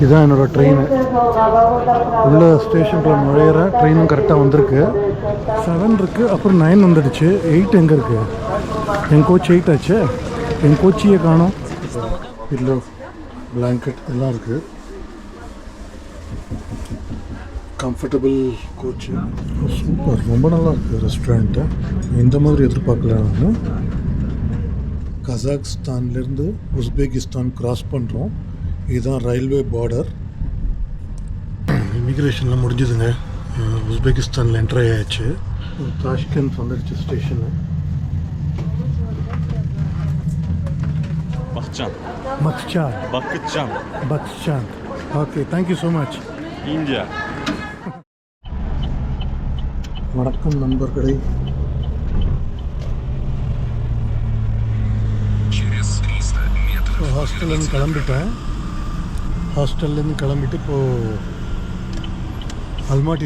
இதுதான் என்னோட ட்ரெயின். உள்ள ஸ்டேஷனுக்குள்ள நுழையிற ட்ரெயினும் கரெக்டாக வந்திருக்கு. 7 இருக்குது, அப்புறம் 9 வந்துடுச்சு. 8 எங்கே இருக்குது? என் கோச் 8 ஆச்சு. என் கோச்சியை காணோம். பில்லோ, பிளாங்கெட் எல்லாம் இருக்குது. கம்ஃபர்டபுள் கோச்சு, சூப்பர், ரொம்ப நல்லா இருக்குது ரெஸ்டாரண்ட்டு. இந்த மாதிரி எதிர்பார்க்கல. நான் கசாக்ஸ்தான்லேருந்து உஸ்பெகிஸ்தான் கிராஸ் பண்ணுறோம். இதுதான் ரயில்வே பார்டர். இமிக்ரேஷனில் முடிஞ்சதுங்க. உஸ்பெகிஸ்தானில் என்ட்ரி ஆயாச்சு. தாஷ்கண்ட் வந்துடுச்சு ஸ்டேஷனு. பக்ஸ்சான். Okay, thank you so much. India. வணக்கம் நண்பர்களே. ஹாஸ்டல்லேருந்து கிளம்பிட்டேன். ஹாஸ்டல்லேருந்து கிளம்பிட்டு இப்போது அல்மாட்டி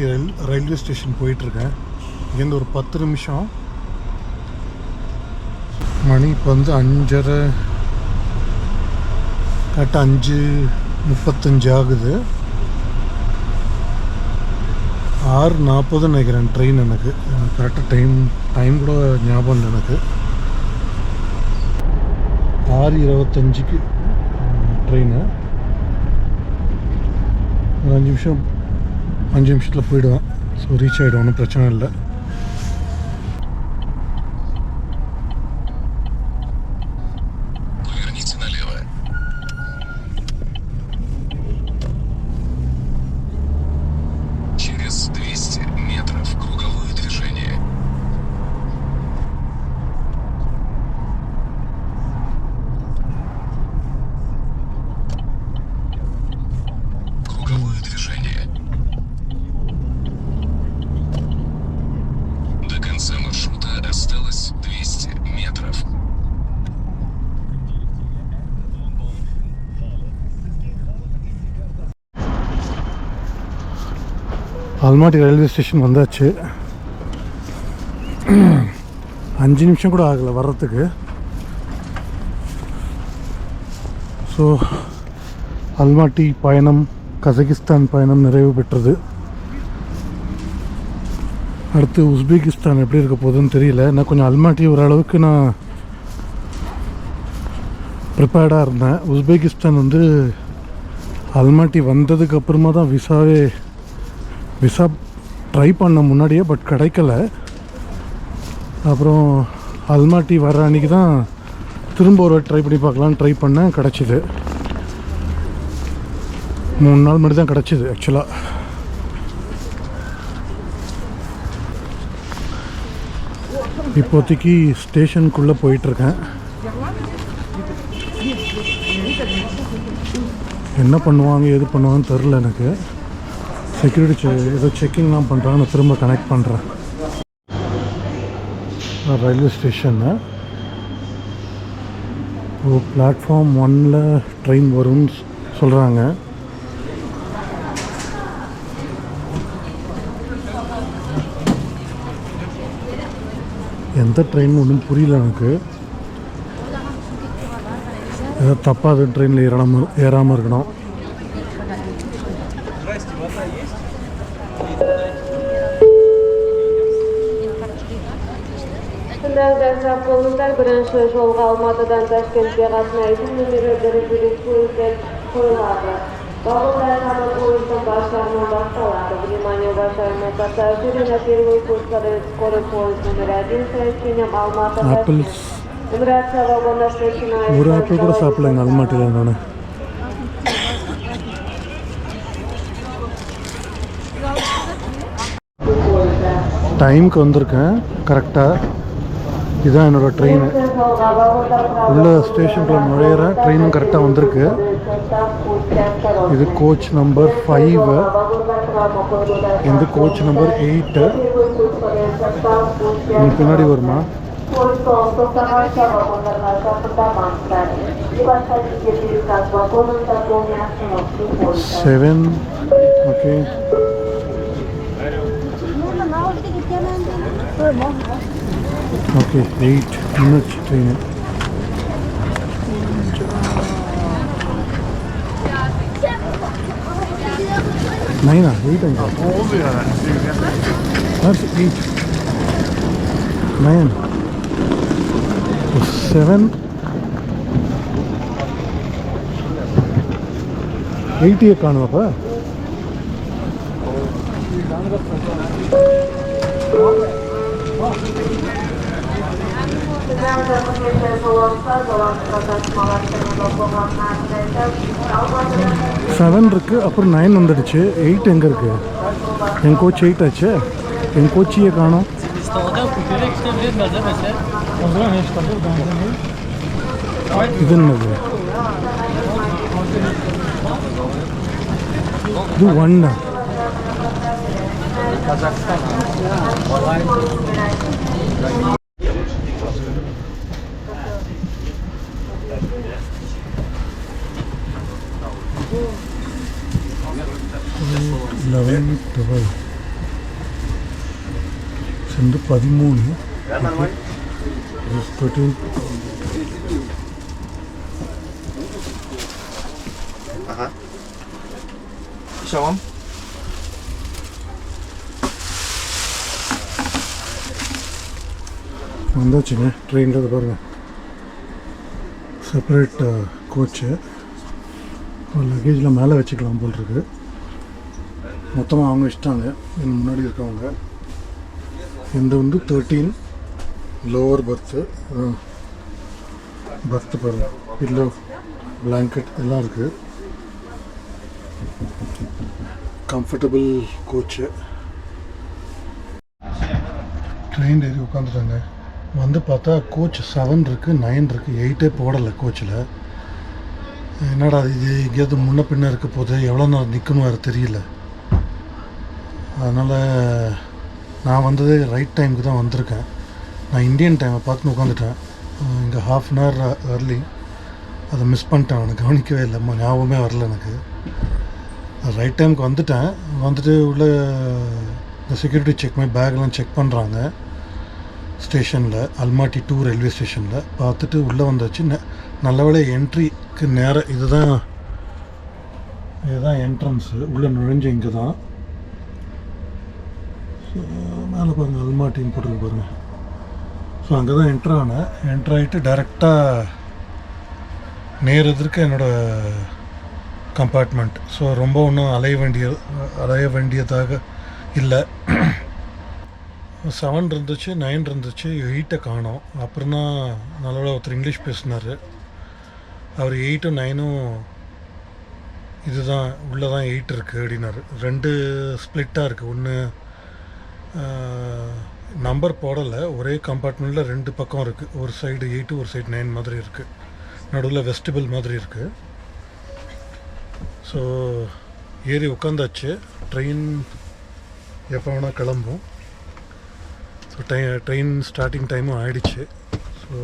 ரயில்வே ஸ்டேஷன் போயிட்டுருக்கேன். இங்கேருந்து ஒரு 10 நிமிஷம். மணி இப்போ வந்து 5:30, கரெக்டாக 5:35 ஆகுது. 6:40 நினைக்கிறேன் ட்ரெயின். எனக்கு கரெக்டாக டைம் கூட ஞாபகம் இல்லை எனக்கு. 6:25க்கு ட்ரெயினு. ஒரு 5 நிமிஷத்தில் போயிடுவேன். ஸோ ரீச் ஆகிடும், ஒன்றும் பிரச்சனை இல்லை. அல்மாட்டி ரயில்வே ஸ்டேஷன் வந்தாச்சு. 5 நிமிஷம் கூட ஆகலை வர்றதுக்கு. ஸோ அல்மாட்டி பயணம், கசகிஸ்தான் பயணம் நிறைவு பெற்றது. அடுத்து உஸ்பெகிஸ்தான் எப்படி இருக்க போகுதுன்னு தெரியல. நான் கொஞ்சம் அல்மாட்டி ஓரளவுக்கு நான் ப்ரிப்பேர்டாக இருந்தேன். உஸ்பெகிஸ்தான் வந்து அல்மாட்டி வந்ததுக்கு அப்புறமா தான் விசா ட்ரை பண்ண முன்னாடியே, பட் கிடைக்கல. அப்புறம் அல்மாட்டி வர அன்றைக்கி தான் திரும்ப ஒரு ட்ரை பண்ணி பார்க்கலான்னு ட்ரை பண்ணேன். கிடச்சிது. 3 நாள் மட்டும் தான் கிடச்சிது ஆக்சுவலாக. இப்போதைக்கு ஸ்டேஷனுக்குள்ளே போயிட்டுருக்கேன். என்ன பண்ணுவாங்க எது பண்ணுவாங்கன்னு தெரில எனக்கு. செக்யூரிட்டி ஏதோ செக்கிங்லாம் பண்ணுறாங்க. நான் திரும்ப கனெக்ட் பண்ணுறேன். ரயில்வே ஸ்டேஷன்னு பிளாட்ஃபார்ம் 1ல் ட்ரெயின் வரும்னு சொல்கிறாங்க. எந்த ட்ரெயின் ஒன்றும் புரியல எனக்கு. ஏதோ தப்பாக ட்ரெயினில் ஏறாமல் இருக்கணும். Avtomobillar birinchi Jolg'a Olmaotadan Toshkentga qatnaydi. Numeri 1 poyezdlar qo'yiladi. Vagonlar hamon poyezddan boshlanma boshqaradi. Внимание, уважаемые пассажиры, на первый путь скорый поезд номер 1 сообщением Алмата. Нумерация вагонов начинается. ஒரு ஆப்பிள் கூட சாப்பிடலைங்க அல்மாட்டியில். நான் டைமுக்கு வந்திருக்கேன் கரெக்டாக. இதுதான் என்னோட ட்ரெயின். உள்ள ஸ்டேஷனுக்குள்ள நுழையிற ட்ரெயினும் கரெக்டாக வந்திருக்கு. இது கோச் நம்பர் 5. இந்த கோச் நம்பர் 8. நீ பின்னாடி வருமா? 7. ஓகே. Okay, 8 minutes train. 9 8 எங்க Oldu yani. That's 8 9 7 8 காணுமாப்பா செவன் இருக்குது அப்புறம் 9 வந்துடுச்சு 8 எங்கே இருக்குது என் கோச் 8 ஆச்சு என் கோச்சியை காணோம் இது என்னது இது 1 11 12 சென்று 13 13 Aha. Tamam. வந்தாச்சுங்க ட்ரெயினில் பாருங்கள் செப்பரேட் கோச்சு லக்கேஜில் மேலே வச்சுக்கலாம் போல் இருக்கு மொத்தமாக அவங்க வச்சுட்டாங்க என் முன்னாடி இருக்கவங்க இந்த வந்து 13 லோவர் பர்த்து பர்த்து பாருங்க பில்லோ பிளாங்கெட் எல்லாம் இருக்குது கம்ஃபர்டபுள் கோச்சு ட்ரெயின் ஏறி உட்காந்துட்டாங்க வந்து பார்த்தா கோச் 7 இருக்குது 9 இருக்குது 8 போடலை கோச்சில் என்னடா இது எங்கேயாவது முன்ன பின்ன இருக்க போது எவ்வளோ நேரம் நிற்கணும் வேறு தெரியல அதனால் நான் வந்தது ரைட் டைமுக்கு தான் வந்திருக்கேன் நான் இந்தியன் டைமை பார்த்துன்னு உட்காந்துட்டேன் இங்கே ½ அன் ஹவர் ஏர்லி அதை மிஸ் பண்ணிட்டேன் எனக்கு கவனிக்கவே இல்லை ஞாபகமே வரல எனக்கு ரைட் டைமுக்கு வந்துட்டேன் வந்துட்டு உள்ள இந்த செக்யூரிட்டி செக் பண்ணி பேக்லாம் செக் பண்ணுறாங்க ஸ்டேஷனில் அல்மாட்டி 2 ரயில்வே ஸ்டேஷனில் பார்த்துட்டு உள்ளே வந்தாச்சு நல்ல வேளை என்ட்ரிக்கு நேரம் இதுதான் என்ட்ரன்ஸு உள்ளே நுழைஞ்சு இங்கே தான் ஸோ மேலே பாருங்கள் அல்மாட்டின்னு போட்டுருக்கு பாருங்கள் ஸோ அங்கே தான் என்ட்ரு ஆகிட்டு டைரெக்டாக நேர் எதிர்க்க என்னோடய கம்பார்ட்மெண்ட் ஸோ ரொம்ப ஒன்றும் அலைய வேண்டியதாக இல்லை 7 இருந்துச்சு 9 இருந்துச்சு 8 காணோம் அப்புறம் தான் நல்ல ஒருத்தர் இங்கிலீஷ் பேசினார் அவர் 8ம் 9ம் இதுதான் உள்ளே தான் 8 இருக்குது அப்படின்னாரு 2 ஸ்ப்ளிட்டாக இருக்குது ஒன்று நம்பர் போடலை ஒரே கம்பார்ட்மெண்ட்டில் 2 பக்கம் இருக்குது ஒரு சைடு 8 ஒரு சைடு 9 மாதிரி இருக்குது நடுவில் வெஸ்டிபிள் மாதிரி இருக்குது ஸோ ஏறி உட்காந்தாச்சு ட்ரெயின் எப்போ வேணால் கிளம்பும் ஸோ ட்ரெயின் ஸ்டார்டிங் டைமும் ஆயிடுச்சு ஸோ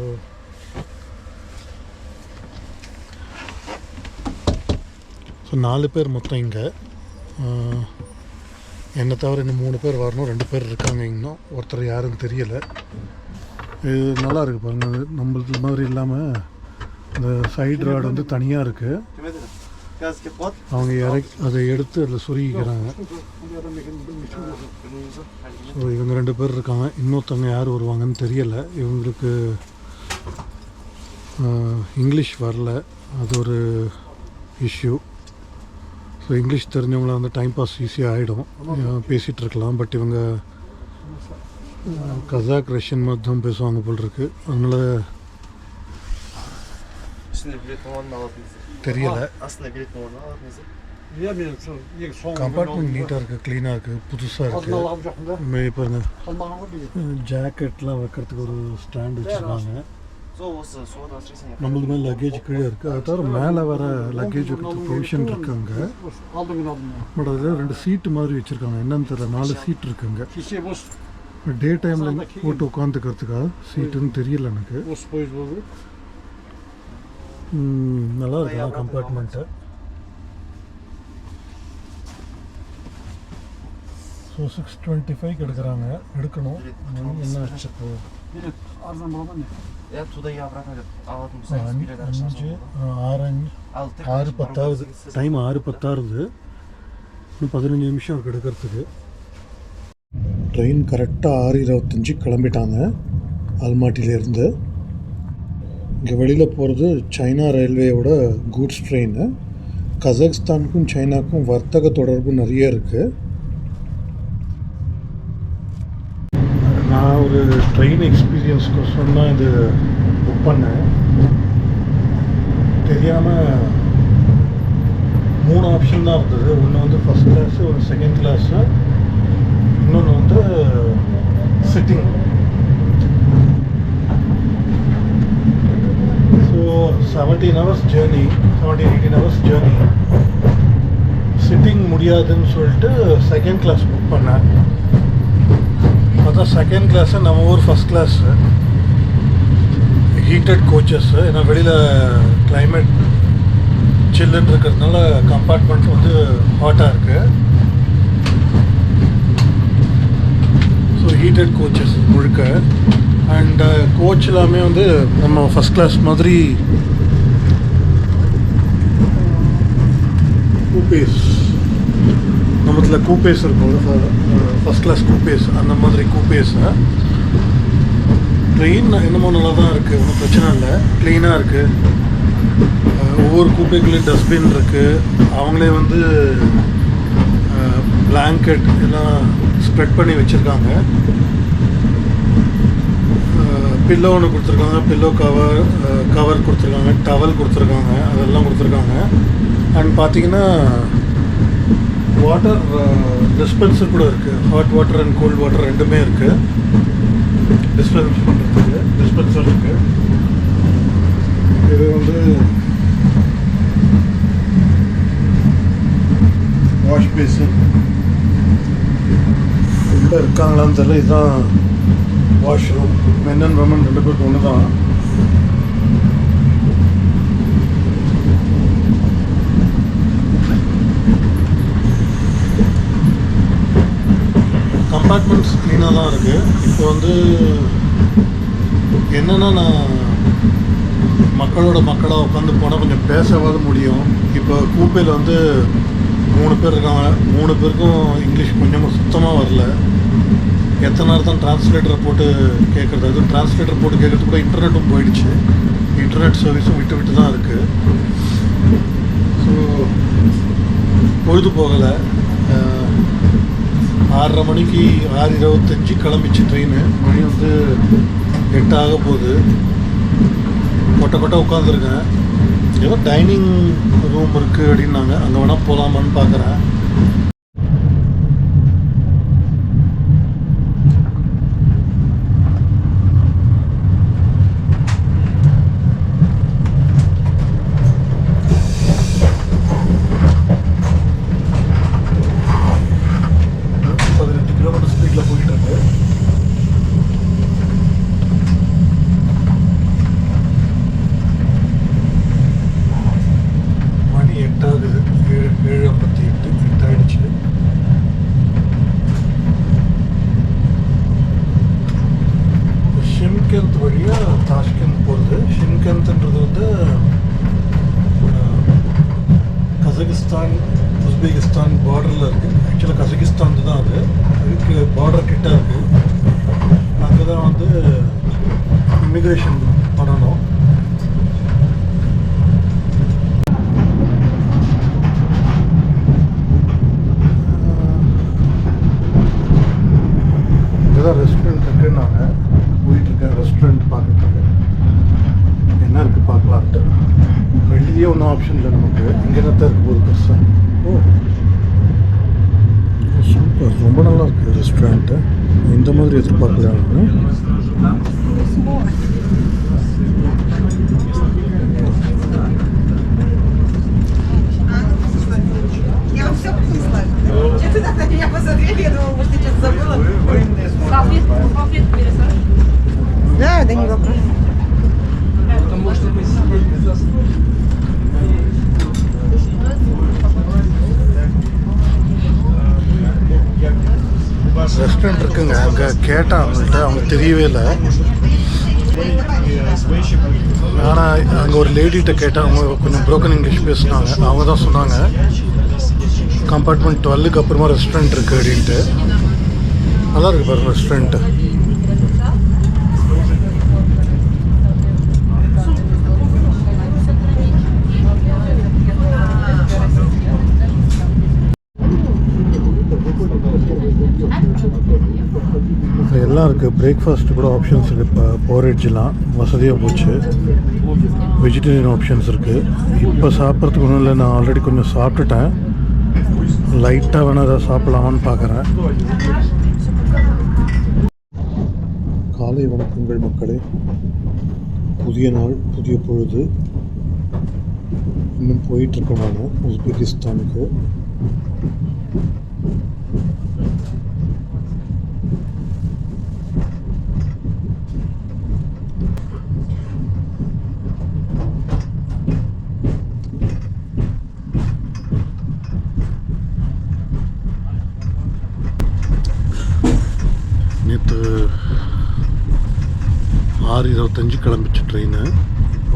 4 பேர் மொத்தம் இங்கே என்னை தவிர இன்னும் 3 பேர் வரணும் 2 பேர் இருக்காங்க இன்னும் ஒருத்தர் யாருன்னு தெரியலை இது நல்லா இருக்குது பாருங்கள் நம்மளுக்கு மாதிரி இல்லாமல் இந்த சைடு ராடு வந்து தனியாக இருக்குது அவங்க அதை எடுத்து அதில் சொருகிக்கிறாங்க ஸோ இவங்க 2 பேர் இருக்காங்க இன்னொருத்தவங்க யார் வருவாங்கன்னு தெரியலை இவங்களுக்கு இங்கிலீஷ் வரல அது ஒரு இஷ்யூ ஸோ இங்கிலீஷ் தெரிஞ்சவங்கள வந்து டைம் பாஸ் ஈஸியாக ஆகிடும் பேசிகிட்டு இருக்கலாம் பட் இவங்க கசாக் ரஷ்யன் மாதிரி தான் பேசுவாங்க போல் இருக்கு அதனால் தெரியல கம்பார்ட்மெண்ட் நீட்டாக இருக்குது க்ளீனாக இருக்குது புதுசாக இருக்குது பாருங்க ஜாக்கெட்லாம் வைக்கிறதுக்கு ஒரு ஸ்டாண்ட் வச்சுருக்காங்க நம்மளுக்கு மேலே லக்கேஜ் கீழே இருக்குது அது தவிர மேலே வர லக்கேஜ் வைக்கிறதுக்கு ப்ரொவிஷன் இருக்குங்க பட் அதில் 2 சீட்டு மாதிரி வச்சுருக்காங்க என்னன்னு தெரியல 4 சீட் இருக்குங்க டே டைமில் போட்டு உட்காந்துக்கிறதுக்காக சீட்டுன்னு தெரியல எனக்கு நல்லா இருக்கு கம்பார்ட்மெண்ட்டு ஸோ 625 எடுக்கணும் என்ன ஆச்சு டைம் 6:10 ஆகுது இன்னும் 15 நிமிஷம் இருக்குது எடுக்கிறதுக்கு. ட்ரெயின் கரெக்டாக 6:25 கிளம்பிட்டாங்க ஆல்மாட்டிலேருந்து. இங்கே வெளியில் போகிறது சைனா ரயில்வேயோட கூட்ஸ் ட்ரெயின். கசக்ஸ்தானுக்கும் சைனாக்கும் வர்த்தக தொடர்பு நிறைய இருக்குது. நான் ஒரு ட்ரெயின் எக்ஸ்பீரியன்ஸ்க்கு தான் இது புக் பண்ணேன். தெரியாமல் 3 ஆப்ஷன் தான் இருந்தது. ஒன்று வந்து ஃபஸ்ட் கிளாஸு, ஒரு செகண்ட் கிளாஸு, இன்னொன்று வந்து sitting. So 17 hours journey, 17-18 hours journey. Sitting முடியாதுன்னு சொல்லிட்டு செகண்ட் கிளாஸ் புக் பண்ணேன். அதான் செகண்ட் கிளாஸு நம்ம ஊர் ஃபஸ்ட் கிளாஸு, ஹீட்டட் கோச்சஸ்ஸு. ஏன்னா வெளியில் கிளைமேட் சில்லுன்னு இருக்கிறதுனால கம்பார்ட்மெண்ட் வந்து ஹாட்டாக இருக்குது. ஸோ ஹீட்டட் கோச்சஸ் முழுக்க. அண்ட் கோச் எல்லாமே வந்து நம்ம ஃபஸ்ட் கிளாஸ் மாதிரி கூப்பேஸ், நம்மத்தில் கூப்பேஸ் இருக்கும், ஃபஸ்ட் கிளாஸ் கூப்பேஸ், அந்த மாதிரி கூப்பேஸை. ட்ரெயின் என்னமோ நல்லா தான் இருக்குது, ஒன்றும் பிரச்சனை இல்லை, க்ளீனாக இருக்குது. ஒவ்வொரு கூப்பைக்குள்ளேயும் டஸ்ட்பின் இருக்குது. அவங்களே வந்து பிளாங்கெட் எல்லாம் ஸ்ப்ரெட் பண்ணி வச்சுருக்காங்க. பில்லோ ஒன்று கொடுத்துருக்காங்க, பில்லோ கவர் கொடுத்துருக்காங்க, டவல் கொடுத்துருக்காங்க, அதெல்லாம் கொடுத்துருக்காங்க. அண்ட் பார்த்தீங்கன்னா வாட்டர் டிஸ்பென்சர் கூட இருக்குது. Hot water and cold water ரெண்டுமே இருக்குது. டிஸ்பென்ஸ் பண்ணுறதுக்கு டிஸ்பென்சர் இருக்குது. இது வந்து வாஷ் பேசின். உள்ளே இருக்காங்களான்னு தெரியல. இதுதான் வாஷ்ரூம். மென் அண்ட் விமன் 2 பேருக்கு ஒன்று தான். கம்பார்ட்மெண்ட்ஸ் க்ளீனாக தான் இருக்குது. இப்போ வந்து என்னென்னா, நான் மக்களாக உட்காந்து போனால் கொஞ்சம் பேசவாது முடியும். இப்போ கூப்பையில் வந்து 3 பேர் இருக்காங்க. 3 பேருக்கும் இங்கிலீஷ் கொஞ்சமாக சுத்தமாக வரல. எத்தனை நேரம் தான் டிரான்ஸ்லேட்டரை போட்டு கேட்குறது. அதுவும் டிரான்ஸ்லேட்டர் போட்டு கேட்குறது கூட இன்டர்நெட்டும் போயிடுச்சு. இன்டர்நெட் சர்வீஸும் விட்டு தான் இருக்குது. ஸோ பொழுது போகலை. 6:30 மணிக்கு 6:25 கிளம்பிச்சு ட்ரெயின். மணி வந்து 8 ஆக போகுது. கொட்டை உட்காந்துருக்கேன். ஏதோ டைனிங் ரூம் இருக்குது அப்படின்னாங்க. அங்கே வேணால் போகலாமான்னு பார்க்குறேன். ஷிம்கந்த் வழியாக தாஷ்கண்ட் போகிறது. ஷிம்கந்த்ன்றது வந்து கசகிஸ்தான் உஸ்பெகிஸ்தான் பார்டரில் இருக்குது. ஆக்சுவலாக கசகிஸ்தான் தான் அதுக்கு பார்டர் கிட்ட இருக்குது. அங்கே தான் வந்து இமிக்ரேஷன் பண்ணணும். இங்கே தான் ரெஸ்டாரண்ட் இருக்குன்னாங்க. போயிட்டுருக்கேன் ரெஸ்டாரண்ட் பார்க்குறதுக்கு. என்ன இருக்குது பார்க்கலான்ட்டு. வெளியே ஒன்றும் ஆப்ஷன் இல்லை நமக்கு. இங்கே என்னத்தான் இருக்குது போது பெருசாக. ஓ சூப்பர், ரொம்ப நல்லா இருக்குது ரெஸ்டாரண்ட்டு. இந்த மாதிரி எதிர்பார்க்கல. Я вам все вкусно. Что ты так на меня посмотрели? Я думала, может, ты что-то забыла. Салфетку пересажу. Да, да не вопрос. Потому что мы сегодня заснули. ரெஸ்டாரண்ட் இருக்குங்க. அங்கே கேட்டால் அவங்கள்ட்ட அவங்க தெரியவே இல்லை. ஆனால் அங்கே ஒரு லேடிகிட்ட கேட்டால் அவங்க கொஞ்சம் ப்ரோக்கன் இங்கிலீஷ் பேசுனாங்க. அவங்க தான் சொன்னாங்க கம்பார்ட்மெண்ட் 12க்கு அப்புறமா ரெஸ்டாரண்ட் இருக்குது அப்படின்ட்டு. நல்லா இருக்குது பாருங்கள் ரெஸ்டாரண்ட்டு. எல்லாம் இருக்குது. பிரேக்ஃபாஸ்ட்டு கூட ஆப்ஷன்ஸ் இருக்குது. இப்போ போரேஜ்லாம் வசதியாக போச்சு. வெஜிடேரியன் ஆப்ஷன்ஸ் இருக்குது. இப்போ சாப்பிட்றதுக்கு ஒன்றும் இல்லை, நான் ஆல்ரெடி கொஞ்சம் சாப்பிட்டுட்டேன். லைட்டாக வேணால் ஏதாவது சாப்பிட்லாமான்னு பார்க்குறேன். காலை வணக்கங்கள் மக்களே. புதிய நாள், புதிய பொழுது. இன்னும் போயிட்டுருக்கேன் நான் உஸ்பெகிஸ்தானுக்கு. நேற்று 6:25 கிளம்பிச்சு ட்ரெயின்.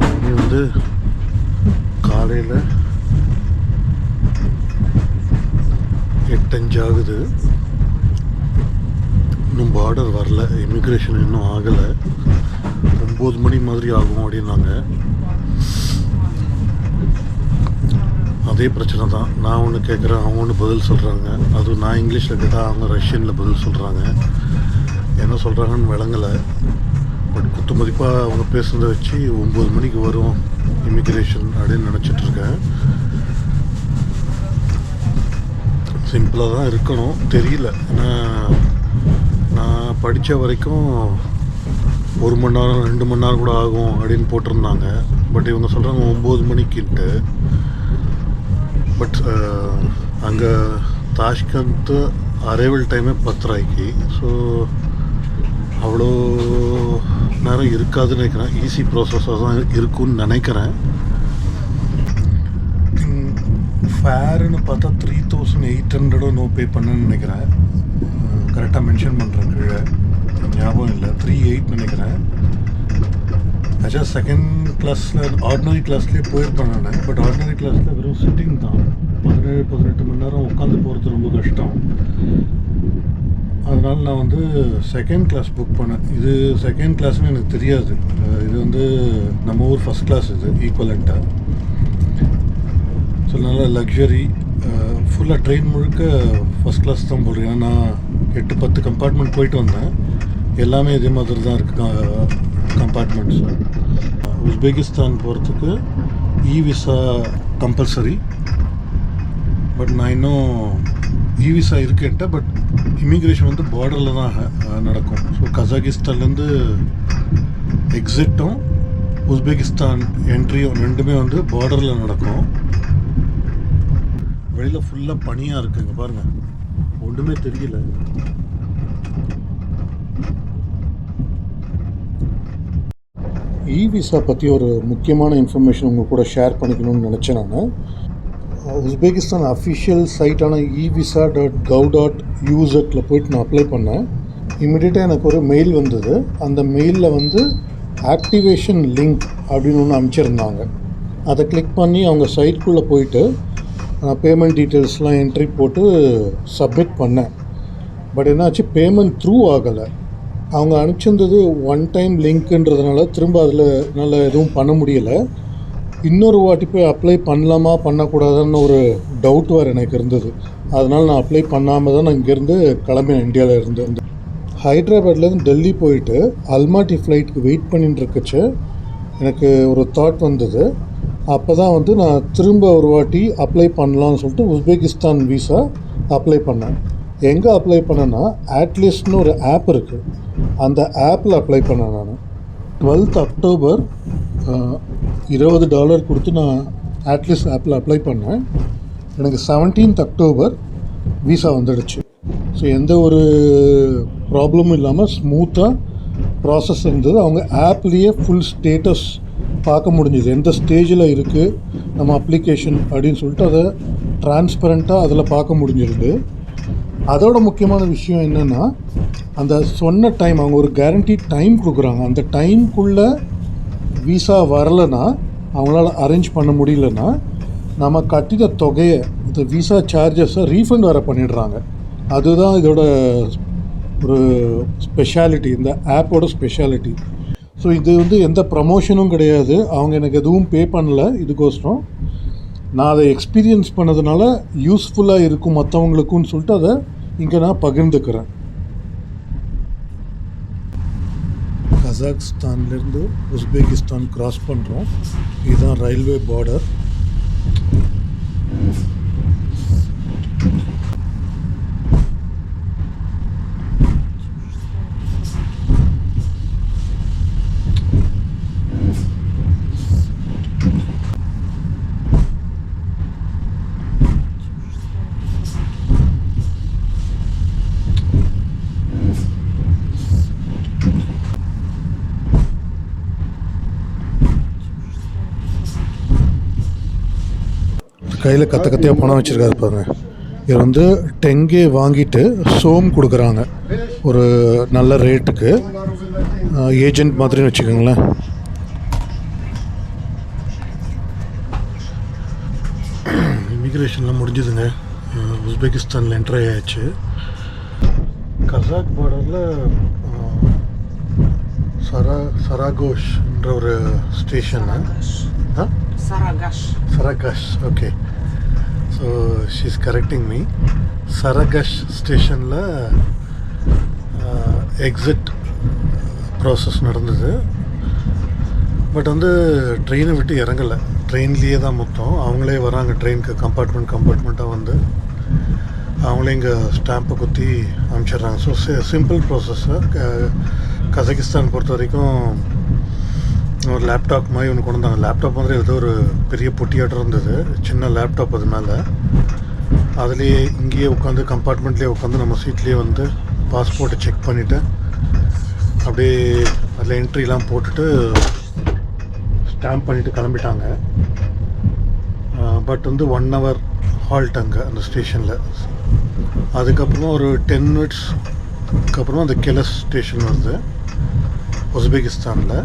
மணி வந்து காலையில் 8:05 ஆகுது. இன்னும் பார்டர் வரல, இமிக்ரேஷன் இன்னும் ஆகலை. 9 மணி மாதிரி ஆகும் அப்படின்னாங்க. அதே பிரச்சனை தான். நான் ஒன்று கேட்குறேன், அவங்க ஒன்று பதில் சொல்கிறாங்க. அதுவும் நான் இங்கிலீஷில் கேட்டால் அவங்க ரஷ்யனில் பதில் சொல்கிறாங்க. என்ன சொல்கிறாங்கன்னு விளங்கலை. பட் குத்து மதிப்பாக அவங்க பேசுனதை வச்சு 9 மணிக்கு வரும் இமிக்ரேஷன் அப்படின்னு நினச்சிட்ருக்கேன். சிம்பிளாக தான் இருக்கணும், தெரியல. ஏன்னா நான் படித்த வரைக்கும் 1 மணி நேரம் 2 மணி நேரம் கூட ஆகும் அப்படின்னு போட்டிருந்தாங்க. பட் இவங்க சொல்கிறாங்க 9 மணிக்கிட்டு. பட் அங்கே தாஷ்கண்ட் அரைவல் டைமே 10:30. ஸோ அவ்வளோ நேரம் இருக்காதுன்னு நினைக்கிறேன். ஈஸி ப்ராசஸாக தான் இருக்குன்னு நினைக்கிறேன். ஃபேருன்னு பார்த்தா 3800 நோ பே பண்ணுன்னு நினைக்கிறேன். கரெக்டாக மென்ஷன் பண்ணுறேன், கீழே ஞாபகம் இல்லை. 38 நினைக்கிறேன். ஆக்சுவலாக செகண்ட் கிளாஸில் ஆர்டினரி கிளாஸ்லேயே போயிருப்பேன் நான். பட் ஆர்டினரி கிளாஸில் வெறும் சிட்டிங் தான். 17-18 மணி நேரம் உட்காந்து போகிறது ரொம்ப கஷ்டம். அதனால் நான் வந்து செகண்ட் கிளாஸ் புக் பண்ணேன். இது செகண்ட் கிளாஸ்னு எனக்கு தெரியாது. இது வந்து நம்ம ஊர் ஃபஸ்ட் கிளாஸ், இது ஈக்குவலண்ட்டாக. ஸோ நல்லா லக்ஸரி. ஃபுல்லாக ட்ரெயின் முழுக்க ஃபஸ்ட் கிளாஸ் தான் போடுறேன். ஏன்னா நான் 8-10 கம்பார்ட்மெண்ட் போயிட்டு வந்தேன். எல்லாமே இதே மாதிரி தான் இருக்குது கம்பார்ட்மெண்ட்ஸ். உஸ்பெகிஸ்தான் போகிறதுக்கு விசா கம்பல்சரி. பட் நான் இன்னும் விசா இருக்குன்ட்டு. பட் இமிக்ரேஷன் வந்து பார்டரில் தான் நடக்கும். ஸோ கஜாகிஸ்தான்லேருந்து எக்ஸிட்டும் உஸ்பெகிஸ்தான் என்ட்ரியும் ரெண்டுமே வந்து பார்டரில் நடக்கும். வெளியில் ஃபுல்லாக பனியாக இருக்குங்க பாருங்கள், ஒன்றுமே தெரியல. விசா பற்றி ஒரு முக்கியமான இன்ஃபர்மேஷன் உங்கள் கூட ஷேர் பண்ணிக்கணும்னு நினச்சேன் நான். உஸ்பெகிஸ்தான் அஃபிஷியல் சைட்டான evisa.gov.uz போயிட்டு நான் அப்ளை பண்ணேன். இமிடியேட்டாக எனக்கு ஒரு மெயில் வந்தது. அந்த மெயிலில் வந்து ஆக்டிவேஷன் லிங்க் அப்படின்னு ஒன்று அனுப்பிச்சிருந்தாங்க. அதை கிளிக் பண்ணி அவங்க சைட்குள்ளே போயிட்டு நான் பேமெண்ட் டீட்டெயில்ஸ்லாம் என்ட்ரி போட்டு சப்மிட் பண்ணேன். பட் என்னாச்சு, பேமெண்ட் த்ரூ ஆகலை. அவங்க அனுப்பிச்சிருந்தது ஒன் டைம் லிங்க்குன்றதுனால திரும்ப அதில் என்னால் எதுவும் பண்ண முடியலை. இன்னொரு வாட்டி போய் அப்ளை பண்ணலாமா பண்ணக்கூடாதுன்னு ஒரு டவுட் வேறு எனக்கு இருந்தது. அதனால் நான் அப்ளை பண்ணாமல் தான் நான் இங்கேருந்து கிளம்பினேன். இந்தியாவில் இருந்து ஹைதராபாத்லேருந்து டெல்லி போயிட்டு அல்மாட்டி ஃப்ளைட்டுக்கு வெயிட் பண்ணிட்டு இருக்கச்சு எனக்கு ஒரு தாட் வந்தது. அப்போ தான் வந்து நான் திரும்ப ஒரு வாட்டி அப்ளை பண்ணலான்னு சொல்லிட்டு உஸ்பெகிஸ்தான் விசா அப்ளை பண்ணேன். எங்கே அப்ளை பண்ணேன்னா ஆட்லிஸ்ட்னு ஒரு ஆப் இருக்குது, அந்த ஆப்பில் அப்ளை பண்ணேன் நான். 12th அக்டோபர் $20 கொடுத்து நான் ஆட்லிஸ்ட் ஆப்பில் அப்ளை பண்ணேன். எனக்கு 17th அக்டோபர் விசா வந்துடுச்சு. ஸோ எந்த ஒரு ப்ராப்ளமும் இல்லாமல் ஸ்மூத்தாக ப்ராசஸ் இருந்தது. அவங்க ஆப்லேயே ஃபுல் ஸ்டேட்டஸ் பார்க்க முடிஞ்சுது, எந்த ஸ்டேஜில் இருக்குது நம்ம அப்ளிகேஷன் அப்படின்னு சொல்லிட்டு அதை டிரான்ஸ்பரண்ட்டாக அதில் பார்க்க முடிஞ்சிருது. அதோட முக்கியமான விஷயம் என்னென்னா, அந்த சொன்ன டைம் அவங்க ஒரு கேரண்டி டைம் கொடுக்குறாங்க. அந்த டைம்குள்ளே விசா வரலைன்னா, அவங்களால அரேஞ்ச் பண்ண முடியலன்னா, நம்ம கட்டின தொகையை இந்த விசா சார்ஜஸை ரீஃபண்ட் வேறு பண்ணிடுறாங்க. அதுதான் இதோட ஒரு ஸ்பெஷாலிட்டி, இந்த ஆப்போட ஸ்பெஷாலிட்டி. ஸோ இது வந்து எந்த ப்ரமோஷனும் கிடையாது, அவங்க எனக்கு எதுவும் பே பண்ணல இதுக்கோசரம். நான் அதை எக்ஸ்பீரியன்ஸ் பண்ணதுனால யூஸ்ஃபுல்லாக இருக்கும் மற்றவங்களுக்குன்னு சொல்லிட்டு அதை இங்கே நான் பகிர்ந்துக்கிறேன். கசாக்ஸ்தான்லேருந்து உஸ்பெகிஸ்தான் கிராஸ் பண்ணுறோம். இதுதான் ரயில்வே பார்டர். கையில் கத்தையாக பணம் வச்சுருக்காரு பாருங்க. இவர் வந்து டெங்கே வாங்கிட்டு சோம் கொடுக்குறாங்க ஒரு நல்ல ரேட்டுக்கு, ஏஜென்ட் மாதிரின்னு வச்சுக்கோங்களேன். இமிக்ரேஷன்லாம் முடிஞ்சுதுங்க. உஸ்பெகிஸ்தானில் என்ட்ரி ஆயாச்சு. கசாக் பார்டரில் சராகோஷ்ன்ற ஒரு station. Saryagash, okay. So she's correcting me. Saryagash ஸ்டேஷனில் எக்ஸிட் ப்ராசஸ் நடந்தது. பட் வந்து ட்ரெயினை விட்டு இறங்கலை, ட்ரெயின்லேயே தான் மொத்தம். அவங்களே வராங்க ட்ரெயினுக்கு, கம்பார்ட்மெண்ட்டாக வந்து அவங்களே இங்கே ஸ்டாம்பை குத்தி அனுப்பிச்சிட்றாங்க. So simple process. கசகிஸ்தான் பொறுத்த வரைக்கும் ஒரு லேப்டாப் மாதிரி ஒன்று கொண்டு வந்தாங்க. லேப்டாப் மாதிரி ஏதோ ஒரு பெரிய பொட்டியாட்டம் இருந்தது, சின்ன லேப்டாப். அது மேலே அதுலேயே இங்கேயே உட்காந்து கம்பார்ட்மெண்ட்லேயே உட்காந்து நம்ம சீட்லேயே வந்து பாஸ்போர்ட்டை செக் பண்ணிவிட்டு அப்படியே அதில் என்ட்ரிலாம் போட்டுட்டு ஸ்டாம்ப் பண்ணிவிட்டு கிளம்பிட்டாங்க. பட் வந்து 1 hour ஹால்ட் அங்கே அந்த ஸ்டேஷனில். அதுக்கப்புறமா ஒரு 10 minutesக்கு அப்புறமா அந்த கெலஸ் ஸ்டேஷன் வருது உஸ்பெகிஸ்தானில்.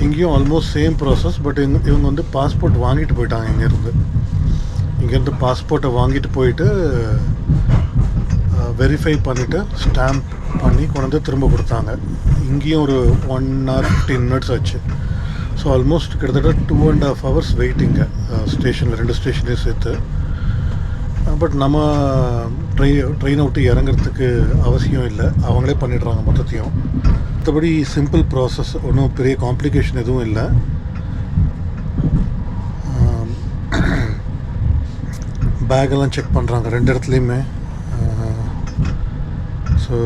இங்கேயும் ஆல்மோஸ்ட் சேம் ப்ராசஸ். பட் இவங்க வந்து பாஸ்போர்ட் வாங்கிட்டு போயிட்டாங்க. இங்கேருந்து பாஸ்போர்ட்டை வாங்கிட்டு போயிட்டு வெரிஃபை பண்ணிவிட்டு ஸ்டாம்ப் பண்ணி கொண்டு வந்து திரும்ப கொடுத்தாங்க. இங்கேயும் ஒரு 1 hour 15 minutes ஆச்சு. ஸோ ஆல்மோஸ்ட் கிட்டத்தட்ட 2.5 hours வெயிட்டிங்க ஸ்டேஷனில், 2 ஸ்டேஷன்லேயும் சேர்த்து. பட் நம்ம ட்ரெயினை விட்டு இறங்குறதுக்கு அவசியம் இல்லை, அவங்களே பண்ணிடுறாங்க மொத்தத்தையும். மற்றபடி சிம்பிள் ப்ராசஸ், ஒன்றும் பெரிய காம்ப்ளிகேஷன் எதுவும் இல்லை. பேக்கெல்லாம் செக் பண்ணுறாங்க 2 இடத்துலையுமே. ஸோ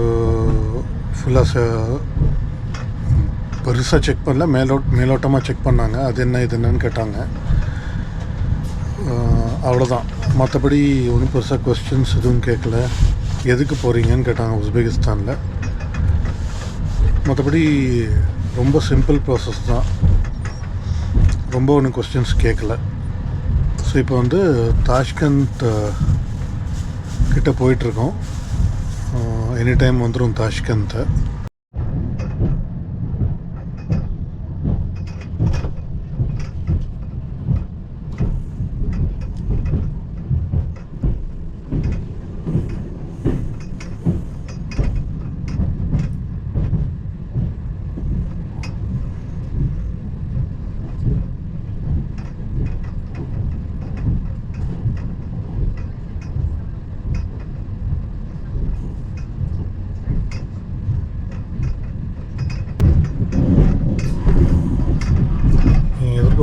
ஃபுல்லாக பெருசாக செக் பண்ணல, மேலோட்டமாக செக் பண்ணாங்க. அது என்ன இது என்னன்னு கேட்டாங்க, அவ்வளோதான். மற்றபடி ஒன்றும் பெருசாக கொஸ்டின்ஸ் எதுவும் கேட்கல. எதுக்கு போகிறீங்கன்னு கேட்டாங்க உஸ்பெகிஸ்தானில். மற்றபடி ரொம்ப சிம்பிள் ப்ராசஸ் தான், ரொம்ப ஒன்றும் கொஸ்டின்ஸ் கேட்கல. ஸோ இப்போ வந்து தாஷ்கண்ட் கிட்டே போயிட்டுருக்கோம். எனி டைம் வந்துடும் தாஷ்கந்தை.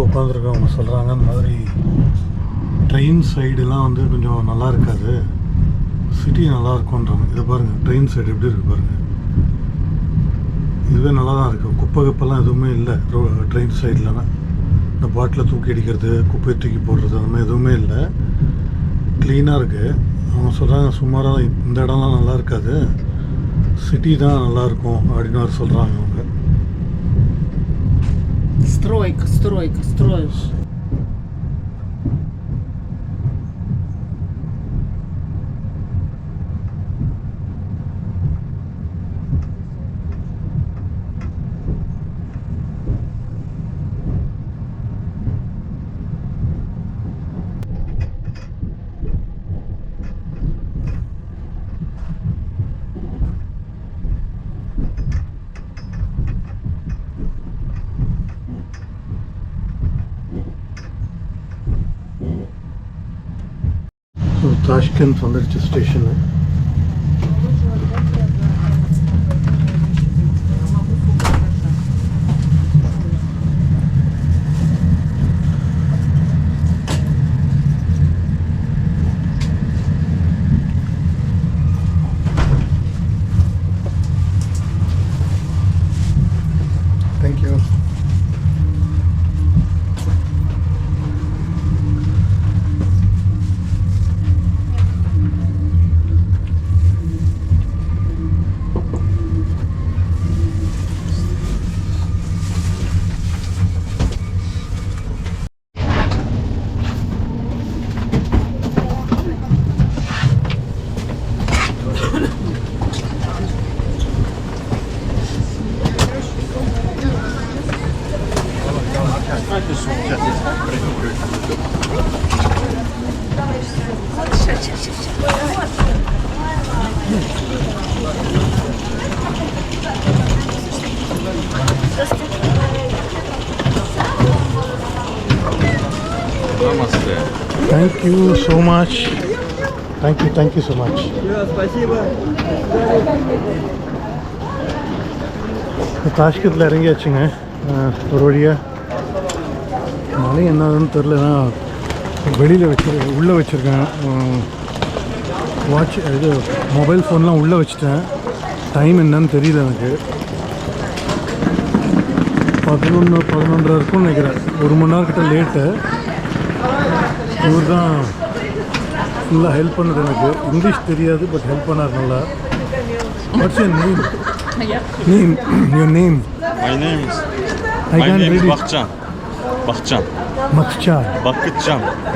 உட்காந்துருக்கோம். அவங்க சொல்கிறாங்க அந்த மாதிரி ட்ரெயின் சைடெலாம் வந்து கொஞ்சம் நல்லா இருக்காது, சிட்டி நல்லா இருக்கும்ன்றாங்க. இதை பாருங்கள், ட்ரெயின் சைடு எப்படி இருக்குது பாருங்கள். இதுவே நல்லா தான் இருக்குது, குப்பை குப்பெல்லாம் எதுவுமே இல்லை ட்ரெயின் சைட்லலாம். இந்த பாட்டில் தூக்கி அடிக்கிறது, குப்பையை தூக்கி போடுறது, அந்த மாதிரி எதுவுமே இல்லை, க்ளீனாக இருக்குது. அவங்க சொல்கிறாங்க சுமாராக இந்த இடம்லாம் நல்லா இருக்காது, சிட்டி தான் நல்லாயிருக்கும் அப்படின்னு அவர் சொல்கிறாங்க. அவங்க Стройка, строишь. தாஷ்கண்ட் வந்துடுச்சு station. Thank you. Thank you so much. Thank you so much. தாஷ்கத்தில் இறங்கியாச்சுங்க ஒரு வழியாக. மழை என்னதுன்னு தெரிலனா வெளியில் உள்ளே வச்சுருக்கேன். வாட்ச் இது மொபைல் ஃபோன்லாம் உள்ளே வச்சுட்டேன். டைம் என்னன்னு தெரியல எனக்கு. 11:30 இருக்கும்னு நினைக்கிறேன். 1 மணி நேரம் கிட்ட லேட்டு. இவர் தான் ஃபுல்லாக ஹெல்ப் பண்ணது எனக்கு. இங்கிலீஷ் தெரியாது, பட் ஹெல்ப் பண்ணார் நல்லா. What's your name? Your name? My name is Bakhchan.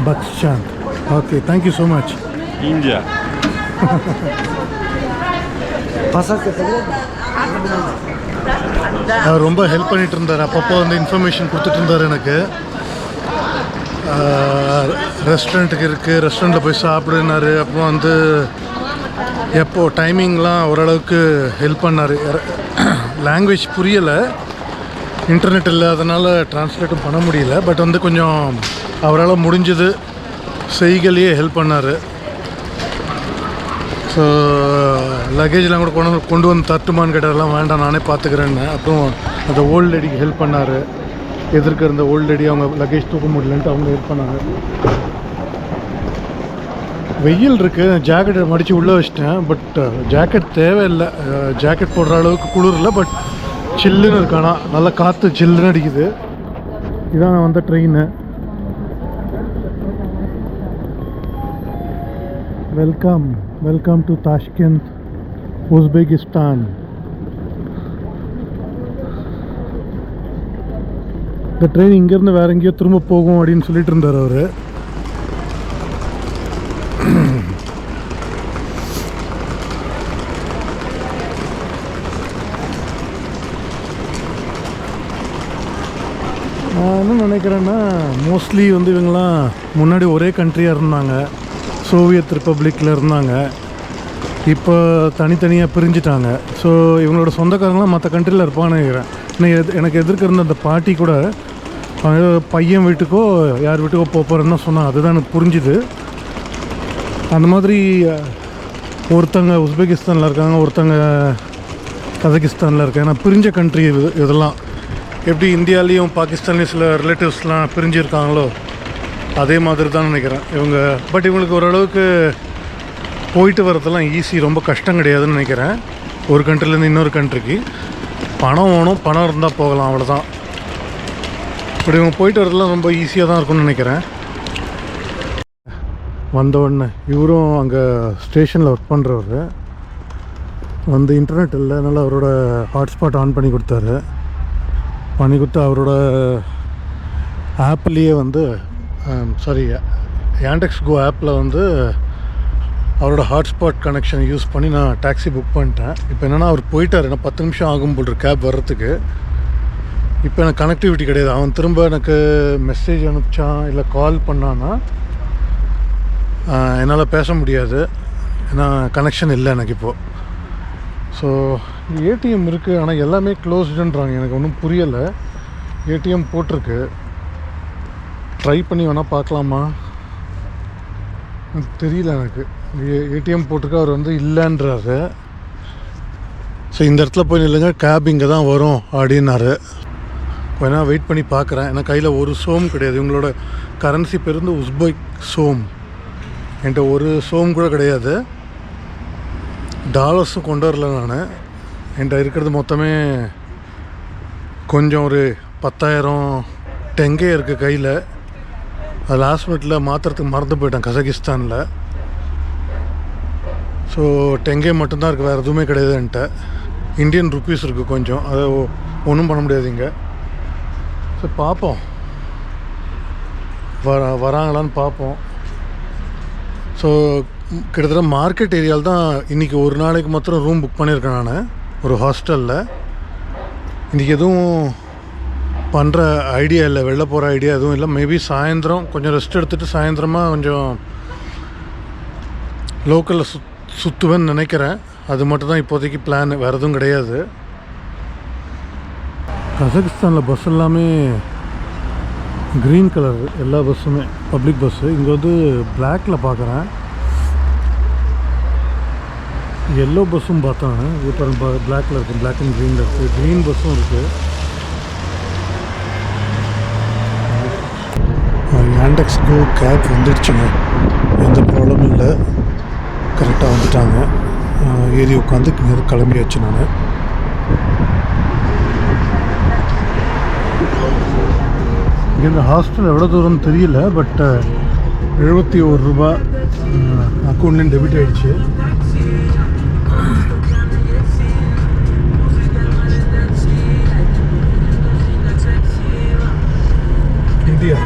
Bakhchan. Okay, thank you so much. India. அவர் ரொம்ப ஹெல்ப் பண்ணிட்டு இருந்தார். அப்பப்போ வந்து இன்ஃபர்மேஷன் கொடுத்துட்டு இருந்தார் எனக்கு. ரெஸ்டாரண்ட்டுக்கு இருக்குது, ரெஸ்டாரண்ட்டில் போய் சாப்பிடுனாரு. அப்புறம் வந்து எப்போது டைமிங்லாம் ஓரளவுக்கு ஹெல்ப் பண்ணார். லாங்குவேஜ் புரியலை, இன்டர்நெட் இல்லை, அதனால் ட்ரான்ஸ்லேட்டும் பண்ண முடியல. பட் வந்து கொஞ்சம் அவரால் முடிஞ்சது செய்களையே ஹெல்ப் பண்ணார். ஸோ லக்கேஜ்லாம் கூட கொண்டு வந்து தட்டுமான்னு கேட்டதெல்லாம் வேண்டாம், நானே பார்த்துக்கிறேன்னு. அப்புறம் அந்த ஓல்டு லேடிக்கு ஹெல்ப் பண்ணார். எதிர்க்க இருந்த ஓல்டு லேடி அவங்க லக்கேஜ் தூக்க முடியலன்ட்டு அவங்க ஹெல்ப் பண்ணாங்க. வெயில் இருக்குது, ஜாக்கெட்டை மடித்து உள்ளே வச்சிட்டேன். பட் ஜாக்கெட் தேவையில்லை, ஜாக்கெட் போடுற அளவுக்கு குளிர் இல்லை. பட் சில்லுன்னு இருக்கானா, நல்லா காற்று சில்லுன்னு அடிக்குது. இதான் நான் வந்த ட்ரெயின்னு. Welcome to Tashkent, Uzbekistan. இந்த ட்ரெயின் இங்கேருந்து வேறு எங்கேயோ திரும்ப போகும் அப்படின்னு சொல்லிட்டு இருந்தார் அவர். நான் என்ன நினைக்கிறேன்னா, மோஸ்ட்லி வந்து இவங்களாம் முன்னாடி ஒரே கண்ட்ரியாக இருந்தாங்க, சோவியத் ரிப்பப்ளிக்கில் இருந்தாங்க. இப்போ தனித்தனியாக பிரிஞ்சிட்டாங்க. ஸோ இவங்களோட சொந்தக்காரங்களாம் மற்ற கண்ட்ரியில் இருப்பான்னு நினைக்கிறேன். எனக்கு எதிர்க்க இருந்த அந்த பாட்டி கூட பையன் வீட்டுக்கோ யார் வீட்டுக்கோ போகிறேன்னு தான் சொன்னாங்க. அதுதான் எனக்கு புரிஞ்சுது. அந்த மாதிரி ஒருத்தங்க உஸ்பெகிஸ்தானில் இருக்காங்க, ஒருத்தங்க கஜகிஸ்தானில் இருக்காங்க. ஏன்னா பிரிஞ்ச கண்ட்ரி இதெல்லாம். எப்படி இந்தியாலேயும் பாகிஸ்தான்லேயும் சில ரிலேட்டிவ்ஸ்லாம் பிரிஞ்சிருக்காங்களோ அதே மாதிரி தான் நினைக்கிறேன் இவங்க. பட் இவங்களுக்கு ஓரளவுக்கு போயிட்டு வரதெல்லாம் ஈஸி, ரொம்ப கஷ்டம் கிடையாதுன்னு நினைக்கிறேன். ஒரு கண்ட்ரிலேருந்து இன்னொரு கண்ட்ரிக்கு பணம் வேணும், பணம் இருந்தால் போகலாம், அவ்வளோதான். பட் இவங்க போயிட்டு வரதெல்லாம் ரொம்ப ஈஸியாக தான் இருக்கும்னு நினைக்கிறேன். வந்தவுடனே இவரும் அங்கே ஸ்டேஷனில் ஒர்க் பண்ணுறவர் வந்து இன்டர்நெட் இல்லை, அதனால் அவரோட ஹாட்ஸ்பாட் ஆன் பண்ணி கொடுத்தாரு. பண்ணி கொடுத்து அவரோட ஆப்லேயே வந்து யாண்டெக்ஸ் கோ ஆப்பில் வந்து அவரோட ஹாட்ஸ்பாட் கனெக்ஷன் யூஸ் பண்ணி நான் டாக்ஸி புக் பண்ணிட்டேன். இப்போ என்னென்னா அவர் போயிட்டார், ஏன்னா 10 நிமிஷம் ஆகும் போல் கேப் வர்றதுக்கு. இப்போ எனக்கு கனெக்டிவிட்டி கிடையாது. அவன் திரும்ப எனக்கு மெசேஜ் அனுப்பிச்சான் இல்லை கால் பண்ணான்னா என்னால் பேச முடியாது, ஏன்னா கனெக்ஷன் இல்லை எனக்கு இப்போது. ஸோ ஏடிஎம் இருக்குது, ஆனால் எல்லாமே க்ளோஸ்டுன்றாங்க. எனக்கு ஒன்றும் புரியலை. ஏடிஎம் போட்டிருக்கு, ட்ரை பண்ணி வேணால் பார்க்கலாமா? தெரியல எனக்கு. ஏடிஎம் போட்டிருக்க அவர் வந்து இல்லைன்றாரு. ஸோ இந்த இடத்துல போய் நில்லுங்க, கேப் இங்கே தான் வரும் அப்படின்னாரு. கொஞ்ச நேரம் வெயிட் பண்ணி பார்க்குறேன். ஏன்னா கையில் ஒரு சோம் கிடையாது. இவங்களோட கரன்சி பேர் வந்து உஸ்பெக் சோம். என்கிட்ட ஒரு சோம் கூட கிடையாது. டாலர்ஸும் கொண்டு வரல நான். என்கிட்ட இருக்கிறது மொத்தமே கொஞ்சம் ஒரு 10,000 டெங்கே இருக்குது கையில். அது லாஸ்ட் மினிட்டில் மாற்றுறதுக்கு மறந்து போயிட்டேன் கசகிஸ்தானில். ஸோ டெங்கே மட்டும்தான் இருக்குது, வேறு எதுவுமே கிடையாது என்கிட்ட. இந்தியன் ருப்பீஸ் இருக்குது கொஞ்சம், அதை ஒன்றும் பண்ண முடியாதுங்க. ஸோ பார்ப்போம் வராங்களான்னு பார்ப்போம். ஸோ கிட்டத்தட்ட மார்க்கெட் ஏரியாவில் தான் இன்றைக்கி ஒரு நாளைக்கு மாத்திரம் ரூம் புக் பண்ணியிருக்கேன் நான் ஒரு ஹாஸ்டலில். இன்றைக்கி எதுவும் பண்ணுற ஐடியா இல்லை, வெளில போகிற ஐடியா எதுவும் இல்லை. மேபி சாயந்தரம் கொஞ்சம் ரெஸ்ட் எடுத்துகிட்டு சாயந்தரமாக கொஞ்சம் லோக்கலில் சுற்றுவேன்னு நினைக்கிறேன். அது மட்டும் தான் இப்போதைக்கு பிளான், வேறு எதுவும் கிடையாது. கசகிஸ்தானில் பஸ் எல்லாமே க்ரீன் கலர், எல்லா பஸ்ஸுமே பப்ளிக் பஸ்ஸு. இங்கே வந்து பிளாக்கில் பார்க்குறேன். எல்லோ பஸ்ஸும் பார்த்தேன். இப்போ பிளாக்கில் இருக்குது, பிளாக் அண்ட் க்ரீனில் இருக்குது. க்ரீன் பஸ்ஸும் இருக்குது. யாண்டெக்ஸ் கோ கேப் வந்துடுச்சுங்க, எந்த ப்ராப்ளமும் இல்லை. கரெக்டாக வந்துட்டாங்க. ஏறி உட்காந்து இங்கே கிளம்பியாச்சு நான். இங்கேருந்து ஹாஸ்டல் எவ்வளோ தூரம்னு தெரியல, பட் 71 ரூபா அக்கௌண்ட்லேயும் டெபிட் ஆகிடுச்சு. இந்தியா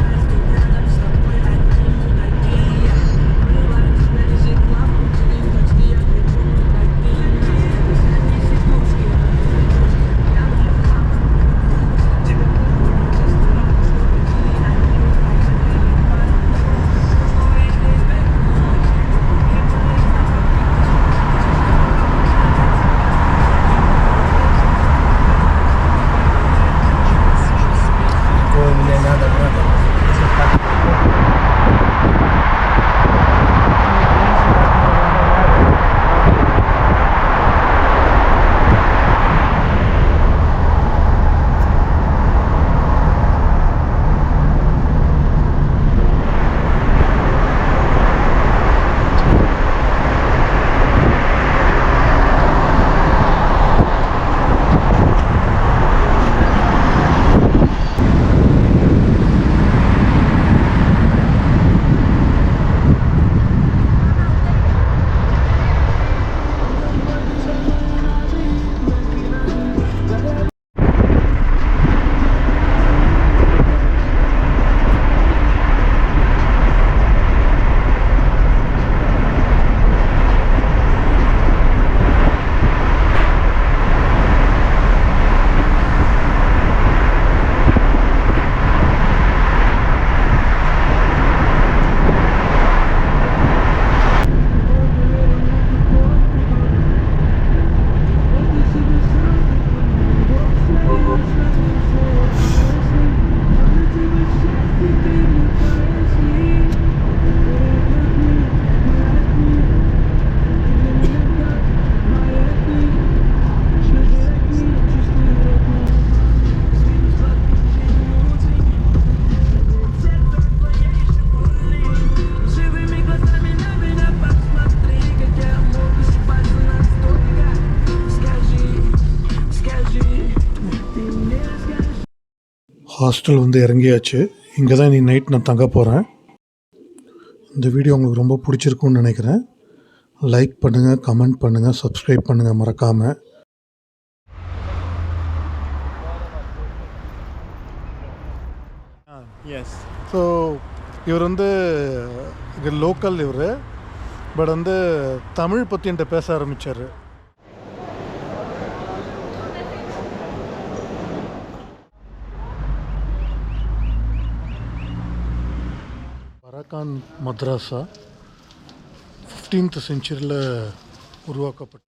ஹாஸ்டல் வந்து இறங்கியாச்சு. இங்கே தான் நீ நைட் நான் தங்க போகிறேன். இந்த வீடியோ உங்களுக்கு ரொம்ப பிடிச்சிருக்குன்னு நினைக்கிறேன். லைக் பண்ணுங்கள், கமெண்ட் பண்ணுங்கள், சப்ஸ்கிரைப் பண்ணுங்கள் மறக்காமல். எஸ். ஸோ இவர் வந்து இங்கே லோக்கல் இவர், பட் வந்து தமிழ் பற்றி என்கிட்ட பேச ஆரம்பித்தார். பராக்கான் மദ്രാസா 15th செஞ்சுரியில் உருவாக்கப்பட்ட